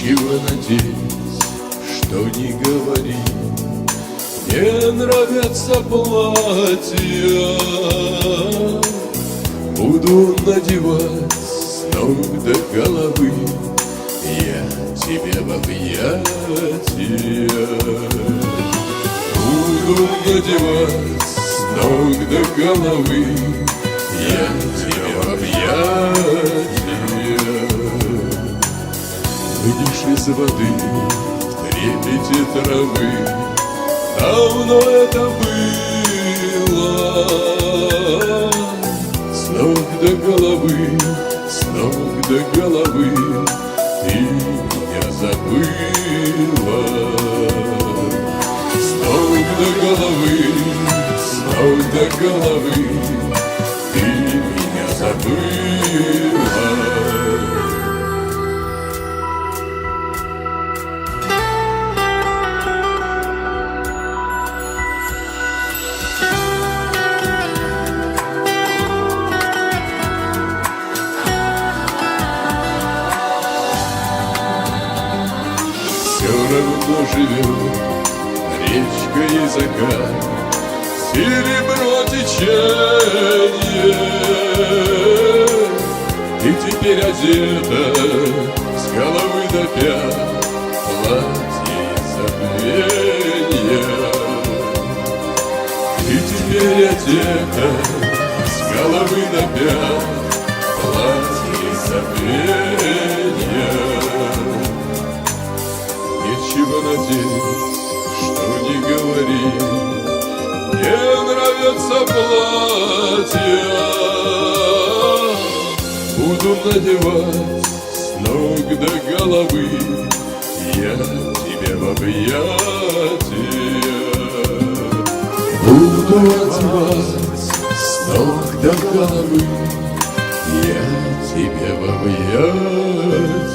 Нечего надеть, что не говори, мне нравятся платья. Буду надевать с ног до головы я тебе в объятия. Буду надевать с ног до головы я тебе в объятия. Выйдешь из воды в трепете травы, давно это было. С ног до головы, с ног до головы ты меня забыла. С ног до головы, с ног до головы ты меня забыла. Все равно живет речка и закат, серебро течение. Ты теперь одета с головы до пят, платье из забвения. Ты теперь одета с головы до пят, платье из забвения. Нечего надеть, что не говори, мне нравятся платья. Буду надевать с ног до головы я тебе в объятия. Буду одевать с ног до головы я тебе в объятия.